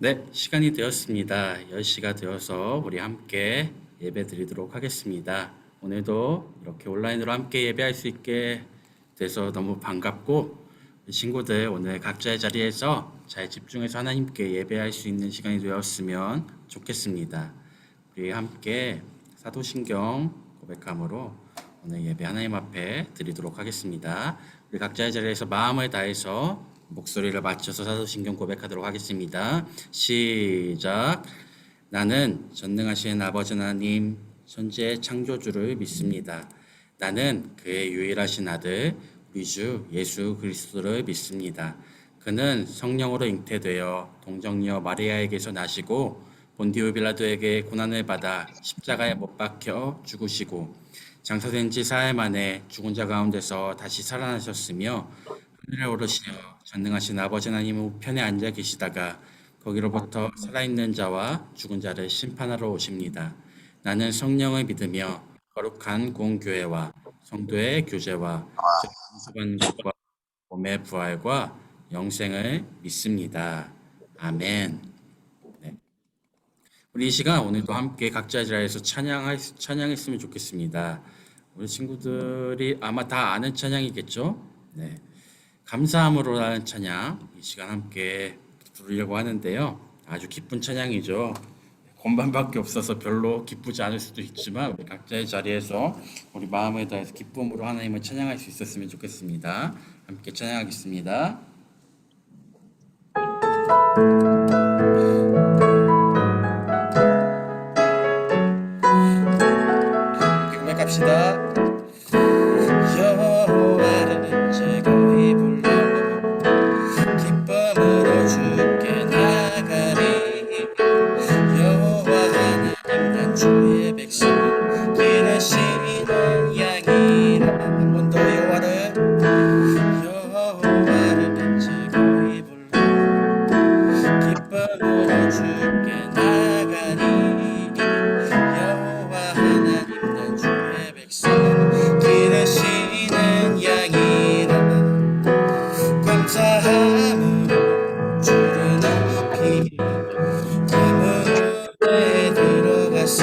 네, 시간이 되었습니다. 10시가 되어서 우리 함께 예배 드리도록 하겠습니다. 오늘도 이렇게 온라인으로 함께 예배할 수 있게 돼서 너무 반갑고, 우리 친구들 오늘 각자의 자리에서 잘 집중해서 하나님께 예배할 수 있는 시간이 되었으면 좋겠습니다. 우리 함께 사도신경 고백함으로 오늘 예배 하나님 앞에 드리도록 하겠습니다. 우리 각자의 자리에서 마음을 다해서 목소리를 맞춰서 사도신경 고백하도록 하겠습니다. 시작. 나는 전능하신 아버지 하나님 천지의 창조주를 믿습니다. 나는 그의 유일하신 아들 우리 주 예수 그리스도를 믿습니다. 그는 성령으로 잉태되어 동정녀 마리아에게서 나시고 본디오 빌라도에게 고난을 받아 십자가에 못 박혀 죽으시고 장사된 지 사흘 만에 죽은 자 가운데서 다시 살아나셨으며 하늘에 오르시어 전능하신 아버지 하나님 우편에 앉아 계시다가 거기로부터 살아있는 자와 죽은 자를 심판하러 오십니다. 나는 성령을 믿으며 거룩한 공교회와 성도의 교제와 죄 용서받는 것과 몸의 부활과 영생을 믿습니다. 아멘. 네. 우리 이 시간 오늘도 함께 각자의 자리에서 찬양했으면 좋겠습니다. 우리 친구들이 아마 다 아는 찬양이겠죠? 네. 감사함으로라는 찬양 이 시간 함께 부르려고 하는데요. 아주 기쁜 찬양이죠. 건반밖에 없어서 별로 기쁘지 않을 수도 있지만 우리 각자의 자리에서 우리 마음을 다해서 기쁨으로 하나님을 찬양할 수 있었으면 좋겠습니다. 함께 찬양하겠습니다. 함께 고백합시다. 여호와를 즐거이 불러 기쁨으로 주께 나가리. 여호와 하나님 난 주의 백성 기르시는 양이라. 한 번 더 여호와를 즐거이 불러 기쁨으로 주께 나가리. 여호와 하나님 난 주의 백성 기르시는 양이라. 감사함으로 주를 높이 그물에 들어가서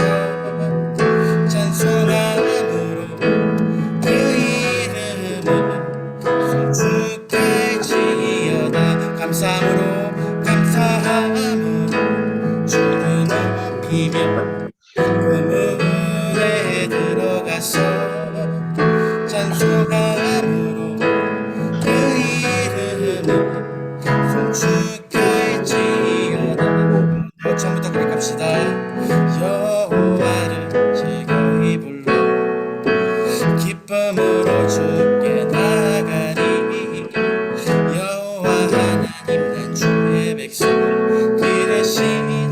찬송함으로 그 이름을 송축할지어다. 감사함으로 주를 높이며 그물에 들어가서 찬송함으로 그 이름을 송축할지어다. 처음부터 고백합시다. 여호와를 즐거이 불러 기쁨으로 주께 나가리. 여호와 하나님 난 주의 백성 기르시는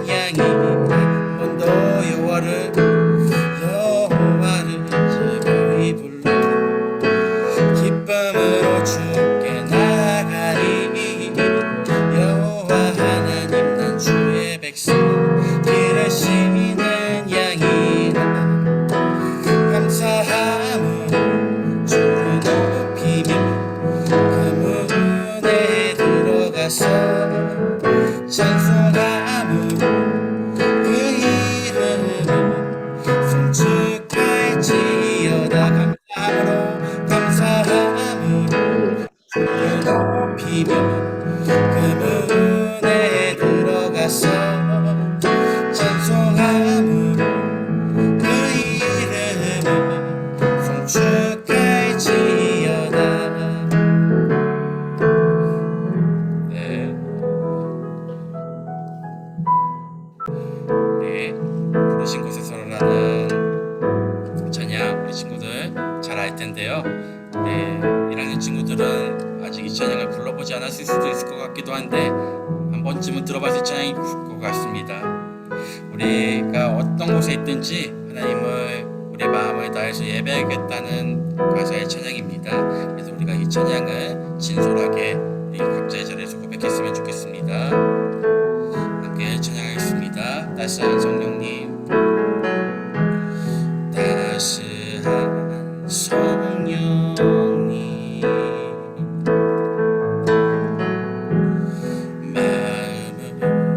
양이. 한 번 더 여호와를 즐거이 불러 기쁨으로 주께 나가리. 여호와 하나님 난 주의 백성 기르시는 양이라. 감사함으로 주를 높이며 그문에 들어가서 찬송함으로 그 이름을 송축할지어다. 감사함으로 주를 높이며 그문에 들어가서 찬송함으로 그 이름을 송축할지어다. 네. 네. 부르신 곳에서라는 찬양 우리 친구들 잘 알 텐데요. 네, 1학년 친구들은 아직 이 찬양을 불러보지 않았을 수도 있을 것 같기도 한데 한 번쯤은 들어봤을 찬양일 것 같습니다. 우리가 어떤 곳에 있든지 하나님을 우리의 마음을 다해서 예배하겠다는 가사의 찬양입니다. 그래서 우리가 이 찬양을 진솔하게 우리 각자의 자리에서 고백했으면 좋겠습니다. 함께 찬양하겠습니다. 따스한 성령님, 따스한 성령님, 마음을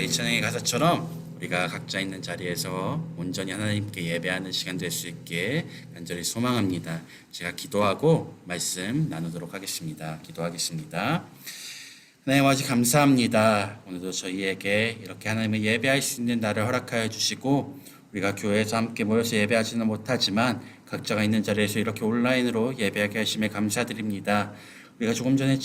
이 찬양의 가사처럼 우리가 각자 있는 자리에서 온전히 하나님께 예배하는 시간 될 수 있게 간절히 소망합니다. 제가 기도하고 말씀 나누도록 하겠습니다. 기도하겠습니다. 하나님 아버지 감사합니다. 오늘도 저희에게 이렇게 하나님을 예배할 수 있는 날을 허락하여 주시고 우리가 교회에서 함께 모여서 예배하지는 못하지만 각자가 있는 자리에서 이렇게 온라인으로 예배하게 하심에 감사드립니다. 우리가 조금 전에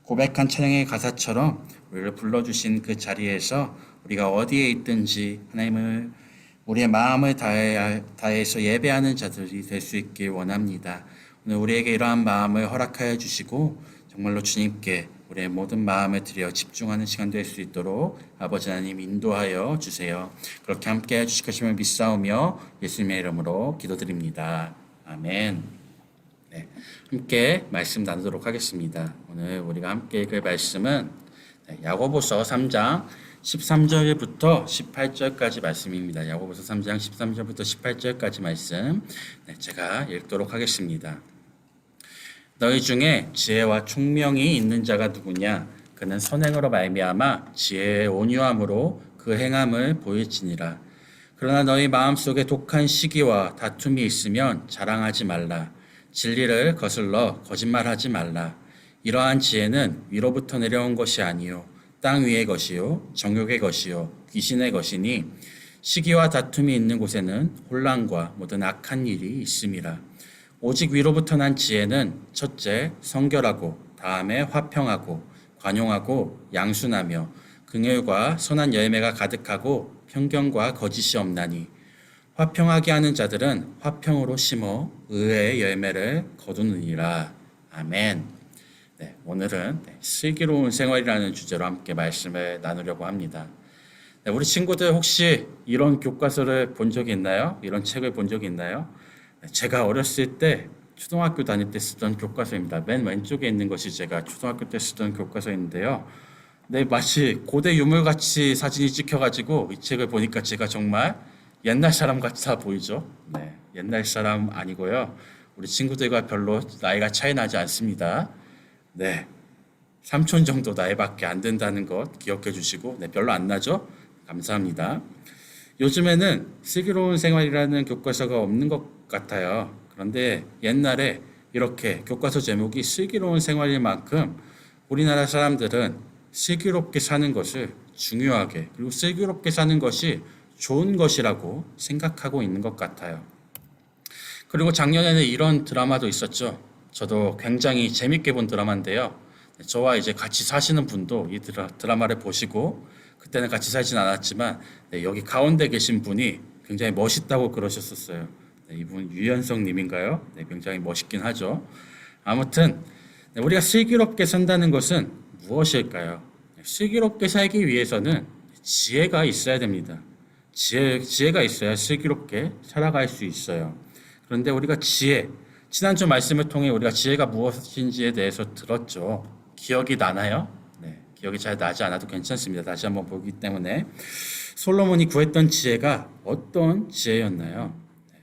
고백한 찬양의 가사처럼 우리를 불러주신 그 자리에서 우리가 어디에 있든지 하나님을 우리의 마음을 다해서 예배하는 자들이 될 수 있길 원합니다. 오늘 우리에게 이러한 마음을 허락하여 주시고 정말로 주님께 우리의 모든 마음을 들여 집중하는 시간 될 수 있도록 아버지 하나님 인도하여 주세요. 그렇게 함께 해주실 것임을 믿사오며 예수님의 이름으로 기도드립니다. 아멘. 네, 함께 말씀 나누도록 하겠습니다. 오늘 우리가 함께 읽을 말씀은 야고보서 3장 13절부터 18절까지 말씀입니다. 야고보서 3장 13절부터 18절까지 말씀 제가 읽도록 하겠습니다. 너희 중에 지혜와 총명이 있는 자가 누구냐? 그는 선행으로 말미암아 지혜의 온유함으로 그 행함을 보일지니라. 그러나 너희 마음속에 독한 시기와 다툼이 있으면 자랑하지 말라. 진리를 거슬러 거짓말하지 말라. 이러한 지혜는 위로부터 내려온 것이 아니요 땅 위의 것이요 정욕의 것이요 귀신의 것이니 시기와 다툼이 있는 곳에는 혼란과 모든 악한 일이 있음이라. 오직 위로부터 난 지혜는 첫째 성결하고 다음에 화평하고 관용하고 양순하며 긍휼과 선한 열매가 가득하고 편견과 거짓이 없나니 화평하게 하는 자들은 화평으로 심어 의의 열매를 거두느니라. 아멘. 네, 오늘은 슬기로운 생활이라는 주제로 함께 말씀을 나누려고 합니다. 네, 우리 친구들 혹시 이런 교과서를 본 적이 있나요? 이런 책을 본 적이 있나요? 네, 제가 어렸을 때 초등학교 다닐 때 쓰던 교과서입니다. 맨 왼쪽에 있는 것이 제가 초등학교 때 쓰던 교과서인데요. 네, 마치 고대 유물같이 사진이 찍혀가지고 이 책을 보니까 제가 정말 옛날 사람 같아 보이죠? 네, 옛날 사람 아니고요. 우리 친구들과 별로 나이가 차이 나지 않습니다. 네, 삼촌 정도 나이밖에 안 된다는 것 기억해 주시고, 네, 별로 안 나죠? 감사합니다. 요즘에는 슬기로운 생활이라는 교과서가 없는 것 같아요. 그런데 옛날에 이렇게 교과서 제목이 슬기로운 생활일 만큼 우리나라 사람들은 슬기롭게 사는 것을 중요하게, 그리고 슬기롭게 사는 것이 좋은 것이라고 생각하고 있는 것 같아요. 그리고 작년에는 이런 드라마도 있었죠. 저도 굉장히 재밌게 본 드라마인데요. 저와 이제 같이 사시는 분도 이 드라마를 보시고 그때는 같이 살진 않았지만 여기 가운데 계신 분이 굉장히 멋있다고 그러셨었어요. 이분 유연석 님인가요? 굉장히 멋있긴 하죠. 아무튼 우리가 슬기롭게 산다는 것은 무엇일까요? 슬기롭게 살기 위해서는 지혜가 있어야 됩니다. 지혜가 있어야 슬기롭게 살아갈 수 있어요. 그런데 우리가 지난주 말씀을 통해 우리가 지혜가 무엇인지에 대해서 들었죠. 기억이 나나요? 네, 기억이 잘 나지 않아도 괜찮습니다. 다시 한번 보기 때문에 솔로몬이 구했던 지혜가 어떤 지혜였나요? 네,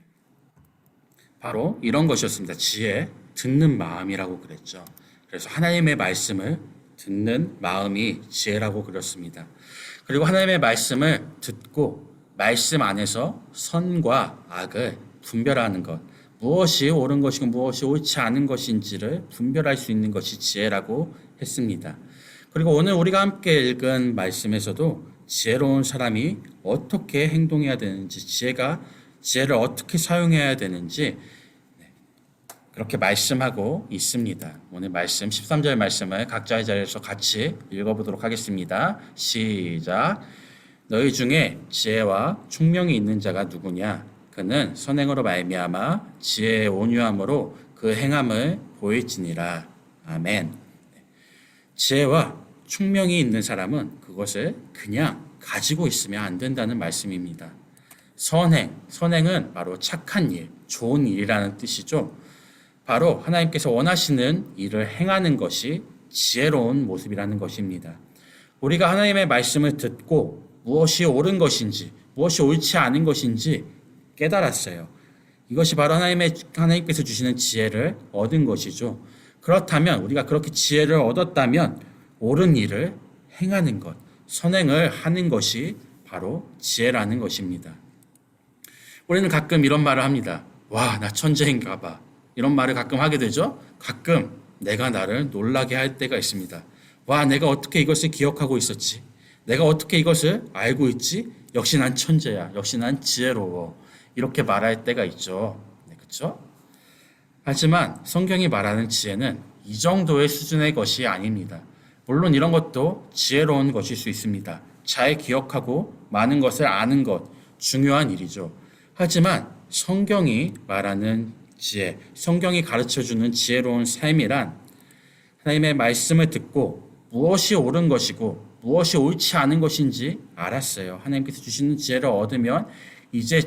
바로 이런 것이었습니다. 지혜, 듣는 마음이라고 그랬죠. 그래서 하나님의 말씀을 듣는 마음이 지혜라고 그렸습니다. 그리고 하나님의 말씀을 듣고 말씀 안에서 선과 악을 분별하는 것, 무엇이 옳은 것이고 무엇이 옳지 않은 것인지를 분별할 수 있는 것이 지혜라고 했습니다. 그리고 오늘 우리가 함께 읽은 말씀에서도 지혜로운 사람이 어떻게 행동해야 되는지, 지혜를 어떻게 사용해야 되는지 그렇게 말씀하고 있습니다. 오늘 말씀 13절 말씀을 각자의 자리에서 같이 읽어보도록 하겠습니다. 시작. 너희 중에 지혜와 총명이 있는 자가 누구냐? 그는 선행으로 말미암아 지혜의 온유함으로 그 행함을 보일지니라. 아멘. 지혜와 총명이 있는 사람은 그것을 그냥 가지고 있으면 안 된다는 말씀입니다. 선행은 바로 착한 일, 좋은 일이라는 뜻이죠. 바로 하나님께서 원하시는 일을 행하는 것이 지혜로운 모습이라는 것입니다. 우리가 하나님의 말씀을 듣고 무엇이 옳은 것인지, 무엇이 옳지 않은 것인지 깨달았어요. 이것이 바로 하나님께서 주시는 지혜를 얻은 것이죠. 그렇다면 우리가 그렇게 지혜를 얻었다면 옳은 일을 행하는 것, 선행을 하는 것이 바로 지혜라는 것입니다. 우리는 가끔 이런 말을 합니다. 와, 나 천재인가 봐. 이런 말을 가끔 하게 되죠. 가끔 내가 나를 놀라게 할 때가 있습니다. 와, 내가 어떻게 이것을 기억하고 있었지? 내가 어떻게 이것을 알고 있지? 역시 난 천재야. 역시 난 지혜로워. 이렇게 말할 때가 있죠. 네, 그렇죠? 하지만 성경이 말하는 지혜는 이 정도의 수준의 것이 아닙니다. 물론 이런 것도 지혜로운 것일 수 있습니다. 잘 기억하고 많은 것을 아는 것, 중요한 일이죠. 하지만 성경이 말하는 지혜, 성경이 가르쳐주는 지혜로운 삶이란 하나님의 말씀을 듣고 무엇이 옳은 것이고 무엇이 옳지 않은 것인지 알았어요. 하나님께서 주시는 지혜를 얻으면 이제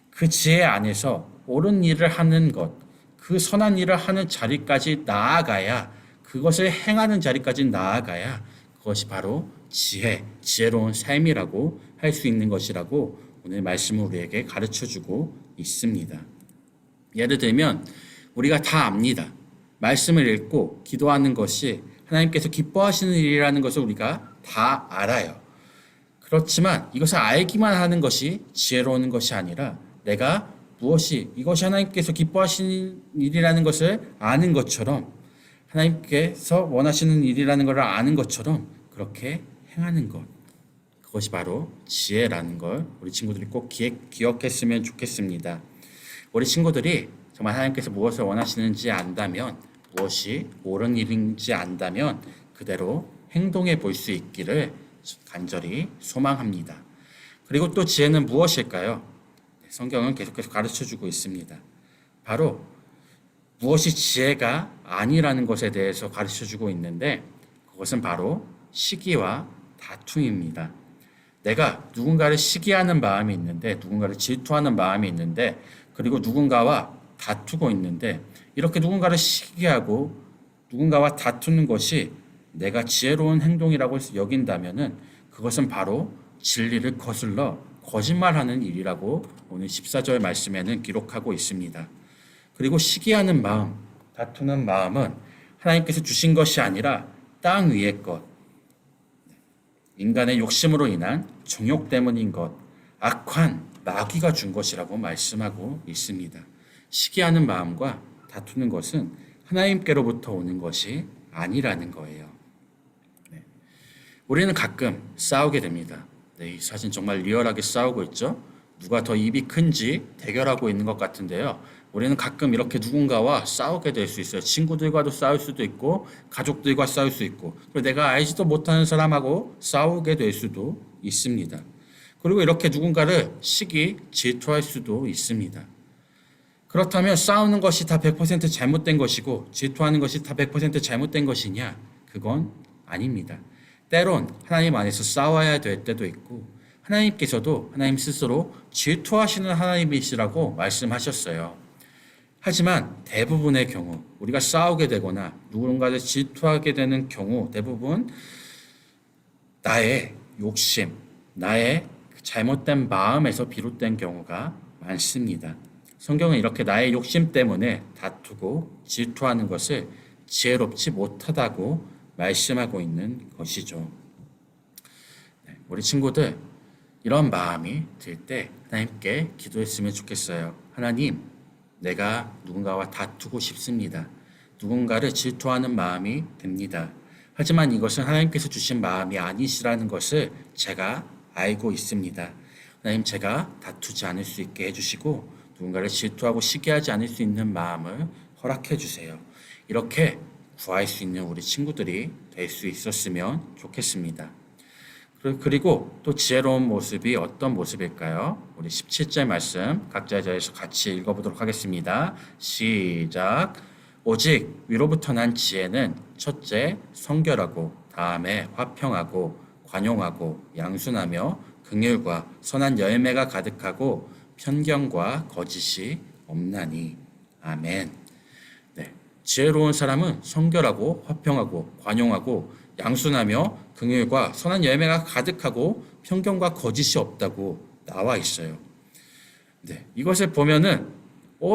그 지혜 안에서 옳은 일을 하는 것, 그 선한 일을 하는 자리까지 나아가야, 그것을 행하는 자리까지 나아가야 그것이 바로 지혜로운 삶이라고 할 수 있는 것이라고 오늘 말씀을 우리에게 가르쳐주고 있습니다. 예를 들면 우리가 다 압니다. 말씀을 읽고 기도하는 것이 하나님께서 기뻐하시는 일이라는 것을 우리가 다 알아요. 그렇지만 이것을 알기만 하는 것이 지혜로운 것이 아니라 내가 이것이 하나님께서 기뻐하시는 일이라는 것을 아는 것처럼, 하나님께서 원하시는 일이라는 것을 아는 것처럼 그렇게 행하는 것, 그것이 바로 지혜라는 걸 우리 친구들이 꼭 기억했으면 좋겠습니다. 우리 친구들이 정말 하나님께서 무엇을 원하시는지 안다면, 무엇이 옳은 일인지 안다면 그대로 행동해 볼 수 있기를 간절히 소망합니다. 그리고 또 지혜는 무엇일까요? 성경은 계속해서 가르쳐주고 있습니다. 바로 무엇이 지혜가 아니라는 것에 대해서 가르쳐주고 있는데, 그것은 바로 시기와 다툼입니다. 내가 누군가를 시기하는 마음이 있는데, 누군가를 질투하는 마음이 있는데, 그리고 누군가와 다투고 있는데, 이렇게 누군가를 시기하고 누군가와 다투는 것이 내가 지혜로운 행동이라고 여긴다면은 그것은 바로 진리를 거슬러 거짓말하는 일이라고 오늘 14절 말씀에는 기록하고 있습니다. 그리고 시기하는 마음, 다투는 마음은 하나님께서 주신 것이 아니라 땅 위의 것, 인간의 욕심으로 인한 정욕 때문인 것, 악한 마귀가 준 것이라고 말씀하고 있습니다. 시기하는 마음과 다투는 것은 하나님께로부터 오는 것이 아니라는 거예요. 우리는 가끔 싸우게 됩니다. 이 사진 정말 리얼하게 싸우고 있죠? 누가 더 입이 큰지 대결하고 있는 것 같은데요. 우리는 가끔 이렇게 누군가와 싸우게 될 수 있어요. 친구들과도 싸울 수도 있고, 가족들과 싸울 수 있고, 그리고 내가 알지도 못하는 사람하고 싸우게 될 수도 있습니다. 그리고 이렇게 누군가를 질투할 수도 있습니다. 그렇다면 싸우는 것이 다 100% 잘못된 것이고 질투하는 것이 다 100% 잘못된 것이냐? 그건 아닙니다. 때론 하나님 안에서 싸워야 될 때도 있고, 하나님께서도 하나님 스스로 질투하시는 하나님이시라고 말씀하셨어요. 하지만 대부분의 경우 우리가 싸우게 되거나 누군가를 질투하게 되는 경우 대부분 나의 욕심, 나의 잘못된 마음에서 비롯된 경우가 많습니다. 성경은 이렇게 나의 욕심 때문에 다투고 질투하는 것을 지혜롭지 못하다고 말씀하고 있는 것이죠. 우리 친구들 이런 마음이 들 때 하나님께 기도했으면 좋겠어요. 하나님, 내가 누군가와 다투고 싶습니다. 누군가를 질투하는 마음이 듭니다. 하지만 이것은 하나님께서 주신 마음이 아니시라는 것을 제가 알고 있습니다. 하나님, 제가 다투지 않을 수 있게 해주시고 누군가를 질투하고 시기하지 않을 수 있는 마음을 허락해 주세요. 이렇게 구할 수 있는 우리 친구들이 될 수 있었으면 좋겠습니다. 그리고 또 지혜로운 모습이 어떤 모습일까요? 우리 17절 말씀 각자의 자리에서 같이 읽어보도록 하겠습니다. 시작. 오직 위로부터 난 지혜는 첫째 성결하고, 다음에 화평하고 관용하고 양순하며 긍휼과 선한 열매가 가득하고 편견과 거짓이 없나니. 아멘. 네, 지혜로운 사람은 성결하고 화평하고 관용하고 양순하며 긍휼과 선한 열매가 가득하고 편견과 거짓이 없다고 나와 있어요. 네, 이것을 보면은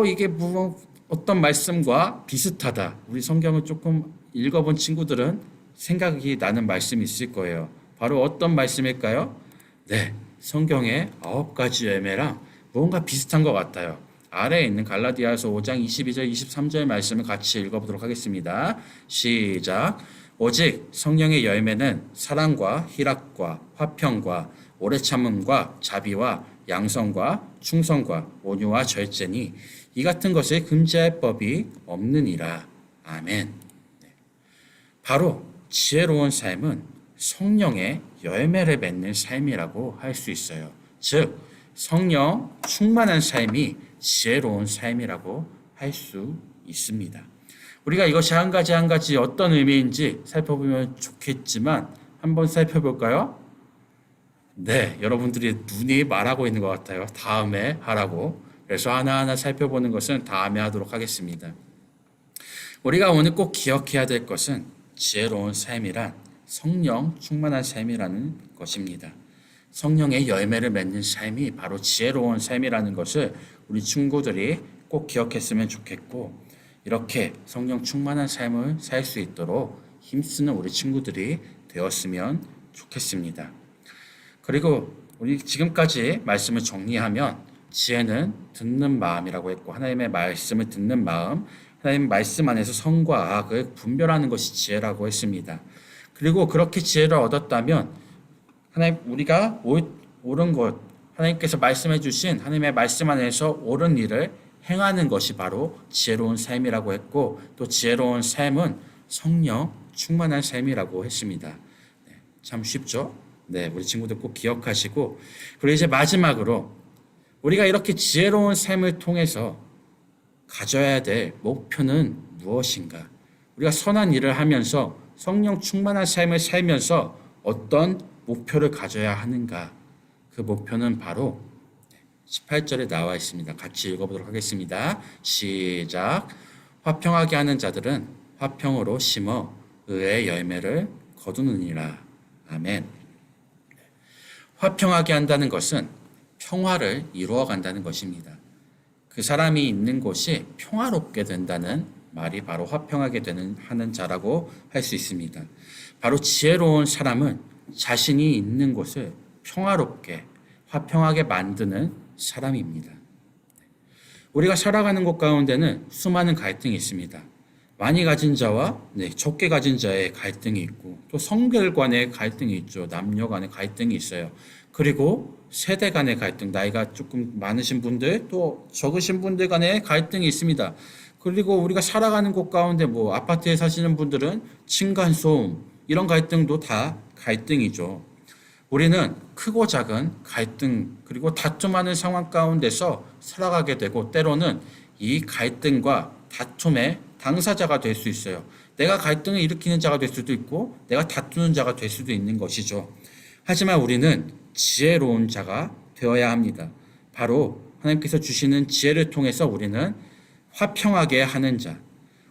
이게 어떤 말씀과 비슷하다. 우리 성경을 조금 읽어본 친구들은 생각이 나는 말씀이 있을 거예요. 바로 어떤 말씀일까요? 네, 성경의 9가지 열매랑 뭔가 비슷한 것 같아요. 아래에 있는 갈라디아서 5장 22절 23절 말씀을 같이 읽어보도록 하겠습니다. 시작. 오직 성령의 열매는 사랑과 희락과 화평과 오래 참음과 자비와 양성과 충성과 온유와 절제니 이 같은 것을 금지할 법이 없느니라. 아멘. 바로 지혜로운 삶은 성령의 열매를 맺는 삶이라고 할 수 있어요. 즉 성령 충만한 삶이 지혜로운 삶이라고 할 수 있습니다. 우리가 이것이 한 가지 한 가지 어떤 의미인지 살펴보면 좋겠지만 한번 살펴볼까요? 네, 여러분들이 눈이 말하고 있는 것 같아요. 다음에 하라고. 그래서 하나하나 살펴보는 것은 다음에 하도록 하겠습니다. 우리가 오늘 꼭 기억해야 될 것은 지혜로운 삶이란 성령 충만한 삶이라는 것입니다. 성령의 열매를 맺는 삶이 바로 지혜로운 삶이라는 것을 우리 친구들이 꼭 기억했으면 좋겠고, 이렇게 성령 충만한 삶을 살 수 있도록 힘쓰는 우리 친구들이 되었으면 좋겠습니다. 그리고 우리 지금까지 말씀을 정리하면 지혜는 듣는 마음이라고 했고, 하나님의 말씀을 듣는 마음, 하나님 말씀 안에서 선과 악을 분별하는 것이 지혜라고 했습니다. 그리고 그렇게 지혜를 얻었다면 하나님 우리가 옳은 것, 하나님께서 말씀해 주신 하나님의 말씀 안에서 옳은 일을 행하는 것이 바로 지혜로운 삶이라고 했고, 또 지혜로운 삶은 성령 충만한 삶이라고 했습니다. 네, 참 쉽죠? 네, 우리 친구들 꼭 기억하시고, 그리고 이제 마지막으로 우리가 이렇게 지혜로운 삶을 통해서 가져야 될 목표는 무엇인가? 우리가 선한 일을 하면서 성령 충만한 삶을 살면서 어떤 목표를 가져야 하는가? 그 목표는 바로 18절에 나와 있습니다. 같이 읽어보도록 하겠습니다. 시작. 화평하게 하는 자들은 화평으로 심어 의의 열매를 거두느니라. 아멘. 화평하게 한다는 것은 평화를 이루어 간다는 것입니다. 그 사람이 있는 곳이 평화롭게 된다는 말이 바로 화평하게 하는 자라고 할 수 있습니다. 바로 지혜로운 사람은 자신이 있는 곳을 평화롭게 화평하게 만드는 사람입니다. 우리가 살아가는 곳 가운데는 수많은 갈등이 있습니다. 많이 가진 자와 적게 가진 자의 갈등이 있고, 또 성별 간의 갈등이 있죠. 남녀 간의 갈등이 있어요. 그리고 세대 간의 갈등, 나이가 조금 많으신 분들, 또 적으신 분들 간의 갈등이 있습니다. 그리고 우리가 살아가는 곳 가운데 아파트에 사시는 분들은 층간소음, 이런 갈등도 다 갈등이죠. 우리는 크고 작은 갈등, 그리고 다툼하는 상황 가운데서 살아가게 되고, 때로는 이 갈등과 다툼의 당사자가 될 수 있어요. 내가 갈등을 일으키는 자가 될 수도 있고, 내가 다투는 자가 될 수도 있는 것이죠. 하지만 우리는 지혜로운 자가 되어야 합니다. 바로 하나님께서 주시는 지혜를 통해서 우리는 화평하게 하는 자,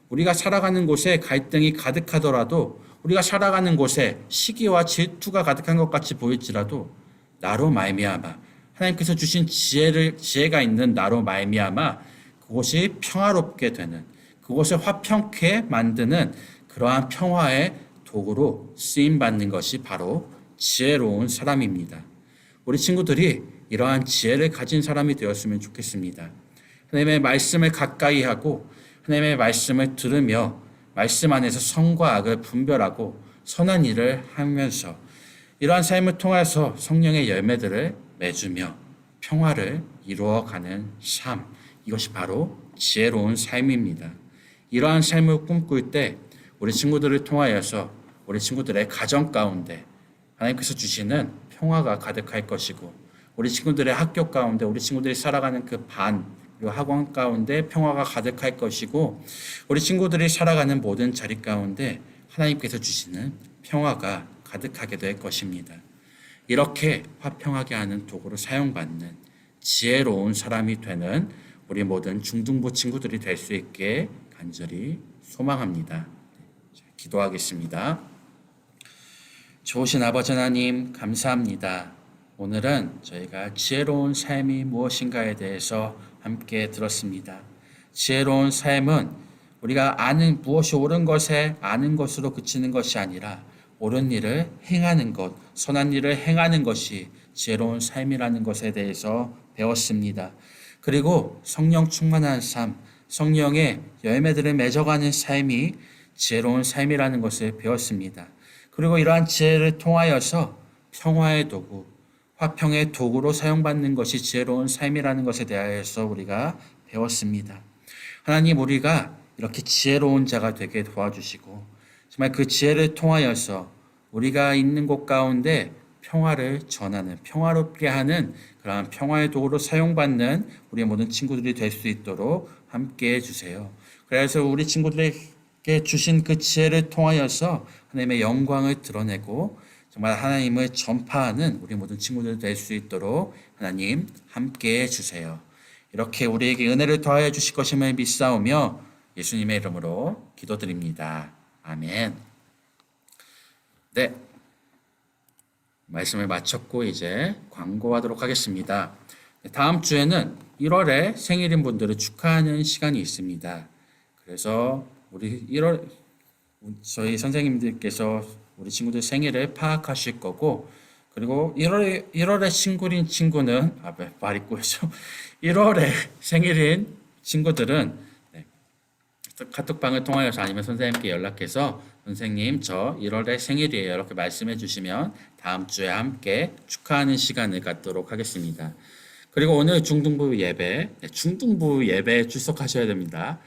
우리가 살아가는 곳에 갈등이 가득하더라도, 우리가 살아가는 곳에 시기와 질투가 가득한 것 같이 보일지라도 나로 말미암아, 하나님께서 주신 지혜가 있는 나로 말미암아 그곳이 평화롭게 되는, 그곳을 화평케 만드는 그러한 평화의 도구로 쓰임받는 것이 바로 지혜로운 사람입니다. 우리 친구들이 이러한 지혜를 가진 사람이 되었으면 좋겠습니다. 하나님의 말씀을 가까이 하고 하나님의 말씀을 들으며 말씀 안에서 선과 악을 분별하고 선한 일을 하면서 이러한 삶을 통해서 성령의 열매들을 맺으며 평화를 이루어가는 삶, 이것이 바로 지혜로운 삶입니다. 이러한 삶을 꿈꿀 때 우리 친구들을 통하여서 우리 친구들의 가정 가운데 하나님께서 주시는 평화가 가득할 것이고, 우리 친구들의 학교 가운데 우리 친구들이 살아가는 그 반, 그리고 학원 가운데 평화가 가득할 것이고, 우리 친구들이 살아가는 모든 자리 가운데 하나님께서 주시는 평화가 가득하게 될 것입니다. 이렇게 화평하게 하는 도구로 사용받는 지혜로운 사람이 되는 우리 모든 중등부 친구들이 될 수 있게 간절히 소망합니다. 기도하겠습니다. 좋으신 아버지 하나님, 감사합니다. 오늘은 저희가 지혜로운 삶이 무엇인가에 대해서 함께 들었습니다. 지혜로운 삶은 우리가 아는 무엇이 옳은 것에 아는 것으로 그치는 것이 아니라 옳은 일을 행하는 것, 선한 일을 행하는 것이 지혜로운 삶이라는 것에 대해서 배웠습니다. 그리고 성령 충만한 삶, 성령의 열매들을 맺어가는 삶이 지혜로운 삶이라는 것을 배웠습니다. 그리고 이러한 지혜를 통하여서 평화의 도구, 화평의 도구로 사용받는 것이 지혜로운 삶이라는 것에 대하여서 우리가 배웠습니다. 하나님, 우리가 이렇게 지혜로운 자가 되게 도와주시고 정말 그 지혜를 통하여서 우리가 있는 곳 가운데 평화를 전하는, 평화롭게 하는 그러한 평화의 도구로 사용받는 우리 모든 친구들이 될 수 있도록 함께 해주세요. 그래서 우리 친구들에게 주신 그 지혜를 통하여서 하나님의 영광을 드러내고 정말 하나님을 전파하는 우리 모든 친구들 될 수 있도록 하나님 함께 해주세요. 이렇게 우리에게 은혜를 더하여 주실 것임을 믿사오며 예수님의 이름으로 기도드립니다. 아멘. 네. 말씀을 마쳤고 이제 광고하도록 하겠습니다. 다음 주에는 1월에 생일인 분들을 축하하는 시간이 있습니다. 그래서 우리 1월 저희 선생님들께서 우리 친구들 생일을 파악하실 거고, 그리고 1월에 친구인 친구는 말이 꼬여서 1월에 생일인 친구들은 카톡방을 통하여서 아니면 선생님께 연락해서 선생님 저 1월에 생일이에요 이렇게 말씀해 주시면 다음 주에 함께 축하하는 시간을 갖도록 하겠습니다. 그리고 오늘 중등부 예배, 중등부 예배에 출석하셔야 됩니다.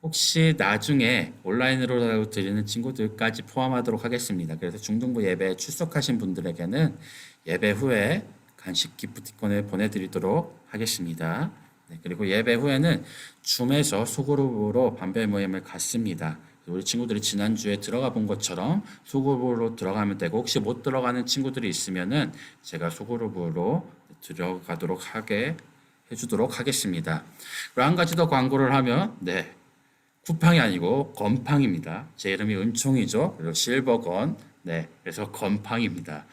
혹시 나중에 온라인으로 드리는 친구들까지 포함하도록 하겠습니다. 그래서 중등부 예배에 출석하신 분들에게는 예배 후에 간식 기프티콘을 보내드리도록 하겠습니다. 그리고 예배 후에는 줌에서 소그룹으로 반별 모임을 갖습니다. 우리 친구들이 지난주에 들어가 본 것처럼 소그룹으로 들어가면 되고, 혹시 못 들어가는 친구들이 있으면은 제가 소그룹으로 들어가도록 하게 해주도록 하겠습니다. 그리고 한 가지 더 광고를 하면, 쿠팡이 아니고 건팡입니다. 제 이름이 은총이죠. 그리고 실버건. 그래서 건팡입니다.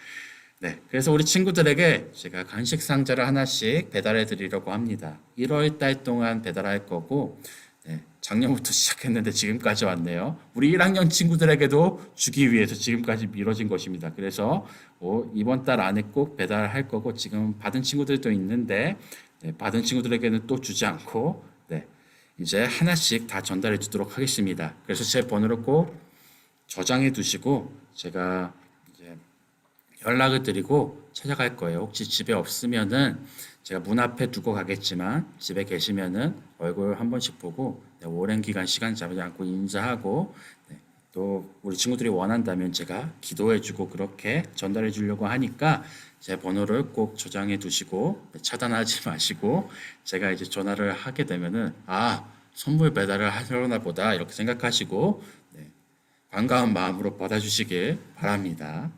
그래서 우리 친구들에게 제가 간식 상자를 하나씩 배달해 드리려고 합니다. 1월 달 동안 배달할 거고, 작년부터 시작했는데 지금까지 왔네요. 우리 1학년 친구들에게도 주기 위해서 지금까지 미뤄진 것입니다. 그래서 이번 달 안에 꼭 배달할 거고, 지금 받은 친구들도 있는데, 받은 친구들에게는 또 주지 않고, 이제 하나씩 다 전달해 주도록 하겠습니다. 그래서 제 번호를 꼭 저장해 두시고 제가 이제 연락을 드리고 찾아갈 거예요. 혹시 집에 없으면은 제가 문 앞에 두고 가겠지만 집에 계시면은 얼굴 한 번씩 보고 오랜 기간 시간 잡지 않고 인사하고, 또 우리 친구들이 원한다면 제가 기도해 주고 그렇게 전달해 주려고 하니까 제 번호를 꼭 저장해 두시고 차단하지 마시고, 제가 이제 전화를 하게 되면은 선물 배달을 하려나 보다 이렇게 생각하시고 반가운 마음으로 받아주시길 바랍니다.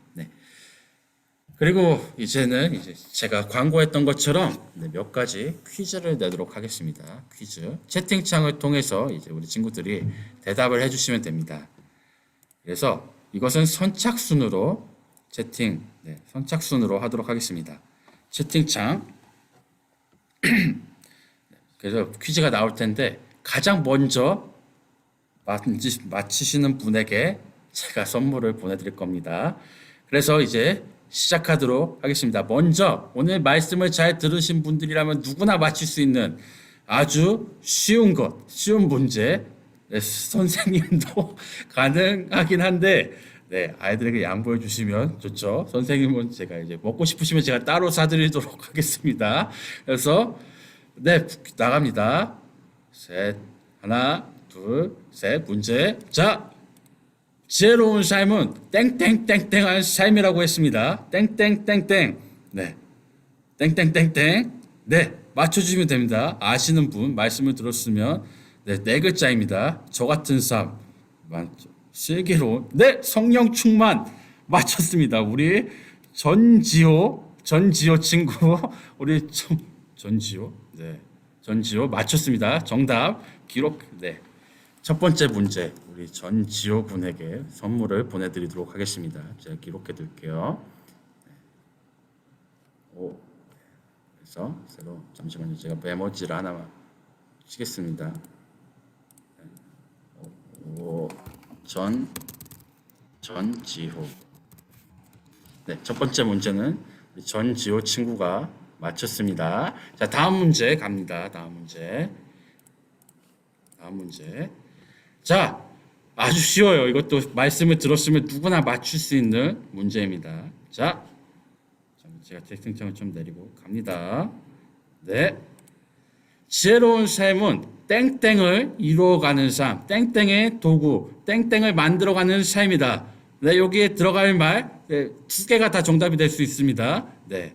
그리고 이제는 이제 제가 광고했던 것처럼 몇 가지 퀴즈를 내도록 하겠습니다. 퀴즈 채팅창을 통해서 이제 우리 친구들이 대답을 해주시면 됩니다. 그래서 이것은 선착순으로 선착순으로 하도록 하겠습니다. 채팅창. 그래서 퀴즈가 나올 텐데 가장 먼저 맞히시는 분에게 제가 선물을 보내드릴 겁니다. 그래서 이제 시작하도록 하겠습니다. 먼저 오늘 말씀을 잘 들으신 분들이라면 누구나 맞힐 수 있는 아주 쉬운 문제. 선생님도 가능하긴 한데 아이들에게 양보해 주시면 좋죠. 선생님은 제가 이제 먹고 싶으시면 제가 따로 사드리도록 하겠습니다. 그래서 나갑니다. 하나, 둘, 셋. 문제. 자, 지혜로운 삶은 땡땡땡땡한 삶이라고 했습니다. 땡땡땡땡. 땡땡땡땡. 맞춰주시면 됩니다. 아시는 분 말씀을 들었으면 네 글자입니다. 저 같은 삶. 슬기로운. 성령 충만. 맞췄습니다. 우리 전지호 친구. 우리 전지호. 전지호 맞췄습니다. 정답 기록. 첫 번째 문제 우리 전지호 분에게 선물을 보내드리도록 하겠습니다. 제가 기록해 둘게요. 그래서 새로 잠시만요. 제가 메모지를 하나만 치겠습니다. 전지호. 네, 첫 번째 문제는 우리 전지호 친구가 맞췄습니다. 자, 다음 문제 갑니다. 다음 문제. 다음 문제. 자, 아주 쉬워요. 이것도 말씀을 들었으면 누구나 맞출 수 있는 문제입니다. 자, 제가 채팅창을 좀 내리고 갑니다. 네. 지혜로운 삶은 땡땡을 이루어가는 삶, 땡땡의 도구, 땡땡을 만들어가는 삶이다. 네, 여기에 들어갈 말, 네, 두 개가 다 정답이 될 수 있습니다. 네.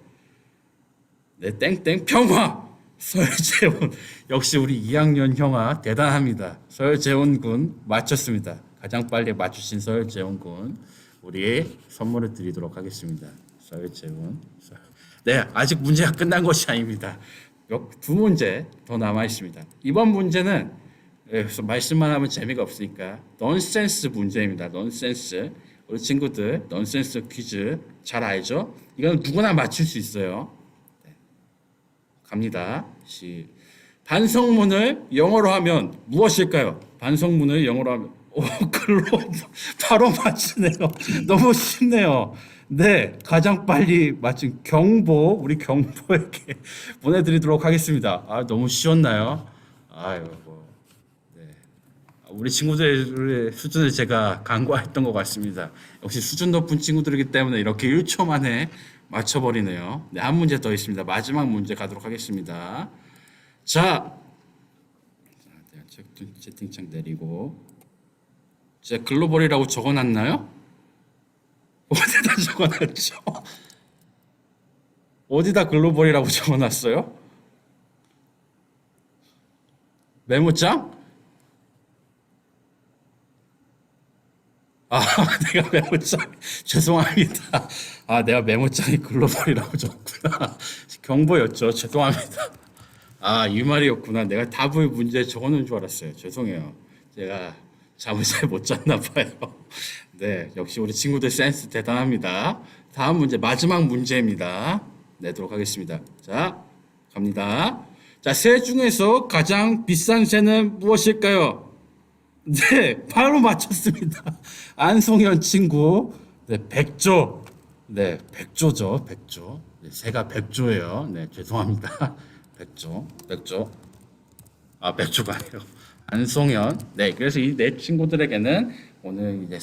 네, 땡땡 평화. 서열재훈. 역시 우리 2학년 형아 대단합니다. 서열재훈 군 맞췄습니다. 가장 빨리 맞추신 서열재훈 군. 우리 선물을 드리도록 하겠습니다. 서열재훈. 네, 아직 문제가 끝난 것이 아닙니다. 두 문제 더 남아 있습니다. 이번 문제는 말씀만 하면 재미가 없으니까 넌센스 문제입니다. 넌센스. 우리 친구들 넌센스 퀴즈 잘 알죠? 이건 누구나 맞출 수 있어요. 네. 갑니다. 반성문을 영어로 하면 무엇일까요? 반성문을 영어로 하면 글로 바로 맞추네요. 너무 쉽네요. 네, 가장 빨리 맞춘 경보, 우리 경보에게 보내드리도록 하겠습니다. 아, 너무 쉬웠나요? 아유, 네. 우리 친구들의 수준을 제가 간과했던 것 같습니다. 역시 수준 높은 친구들이기 때문에 이렇게 1초 만에 맞춰버리네요. 네, 한 문제 더 있습니다. 마지막 문제 가도록 하겠습니다. 자, 채팅창 내리고. 제가 글로벌이라고 적어놨나요? 어디다 적어놨죠? 어디다 글로벌이라고 적어놨어요? 메모장? 아, 내가 메모장. 죄송합니다. 아, 내가 메모장이 글로벌이라고 적었구나. 경보였죠. 죄송합니다. 아, 이 말이었구나. 내가 답을 문제에 적어놓은 줄 알았어요. 죄송해요. 제가 잠을 잘 못 잤나 봐요. 네, 역시 우리 친구들 센스 대단합니다. 다음 문제, 마지막 문제입니다. 내도록 하겠습니다. 자, 갑니다. 자, 새 중에서 가장 비싼 새는 무엇일까요? 네, 바로 맞췄습니다. 안송현 친구. 네, 백조. 네, 백조죠, 백조. 네, 새가 백조예요. 네, 죄송합니다. 백조. 아, 백조가 아니에요. 안송현. 네, 그래서 이 네 친구들에게는 오늘 이제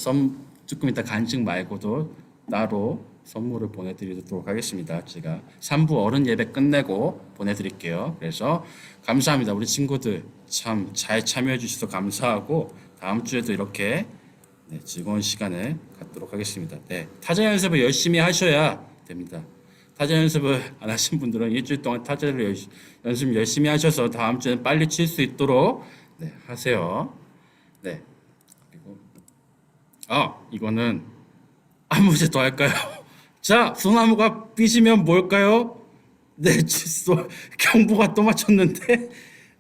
조금 이따 간증 말고도 따로 선물을 보내드리도록 하겠습니다. 제가 3부 어른 예배 끝내고 보내드릴게요. 그래서 감사합니다. 우리 친구들 참 잘 참여해 주셔서 감사하고 다음 주에도 이렇게 네, 즐거운 시간을 갖도록 하겠습니다. 네, 타자 연습을 열심히 하셔야 됩니다. 타자 연습을 안 하신 분들은 일주일 동안 타자를 연습 열심히 하셔서 다음 주에는 빨리 칠 수 있도록 네, 하세요. 네. 그리고 이거는 한 문제 더 할까요? 자, 소나무가 삐지면 뭘까요? 네, 칫솔. 경보가 또 맞췄는데.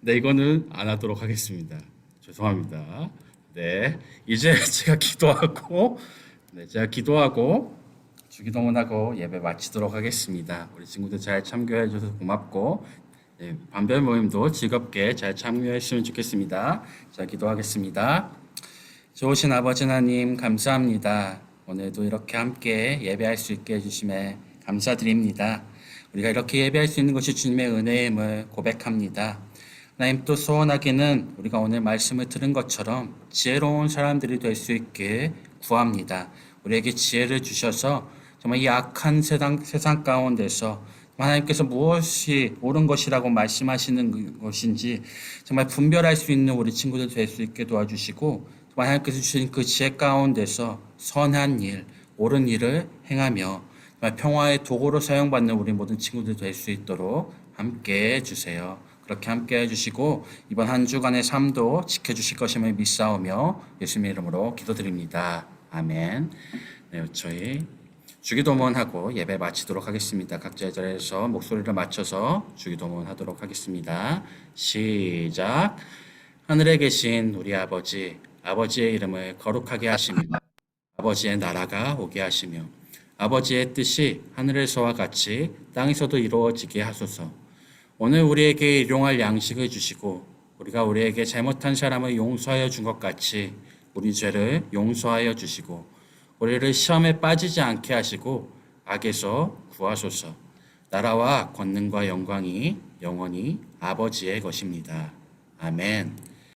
네, 이거는 안 하도록 하겠습니다. 죄송합니다. 네, 이제 제가 기도하고 주기도문하고 예배 마치도록 하겠습니다. 우리 친구들 잘 참여해 주셔서 고맙고 네, 반별 모임도 즐겁게 잘 참여했으면 좋겠습니다. 자, 기도하겠습니다. 좋으신 아버지 하나님 감사합니다. 오늘도 이렇게 함께 예배할 수 있게 해주심에 감사드립니다. 우리가 이렇게 예배할 수 있는 것이 주님의 은혜임을 고백합니다. 하나님 또 소원하기는 우리가 오늘 말씀을 들은 것처럼 지혜로운 사람들이 될 수 있게 구합니다. 우리에게 지혜를 주셔서 정말 이 악한 세상 가운데서 하나님께서 무엇이 옳은 것이라고 말씀하시는 것인지 정말 분별할 수 있는 우리 친구들 될 수 있게 도와주시고 하나님께서 주신 그 지혜 가운데서 선한 일, 옳은 일을 행하며 정말 평화의 도구로 사용받는 우리 모든 친구들 될 수 있도록 함께 해주세요. 그렇게 함께 해주시고 이번 한 주간의 삶도 지켜주실 것임을 믿사오며 예수님의 이름으로 기도드립니다. 아멘. 네, 저희 주기도문하고 예배 마치도록 하겠습니다. 각자의 자리에서 목소리를 맞춰서 주기도문 하도록 하겠습니다. 시작. 하늘에 계신 우리 아버지, 아버지의 이름을 거룩하게 하시며 아버지의 나라가 오게 하시며 아버지의 뜻이 하늘에서와 같이 땅에서도 이루어지게 하소서. 오늘 우리에게 일용할 양식을 주시고 우리가 우리에게 잘못한 사람을 용서하여 준 것 같이 우리 죄를 용서하여 주시고 우리를 시험에 빠지지 않게 하시고 악에서 구하소서. 나라와 권능과 영광이 영원히 아버지의 것입니다. 아멘.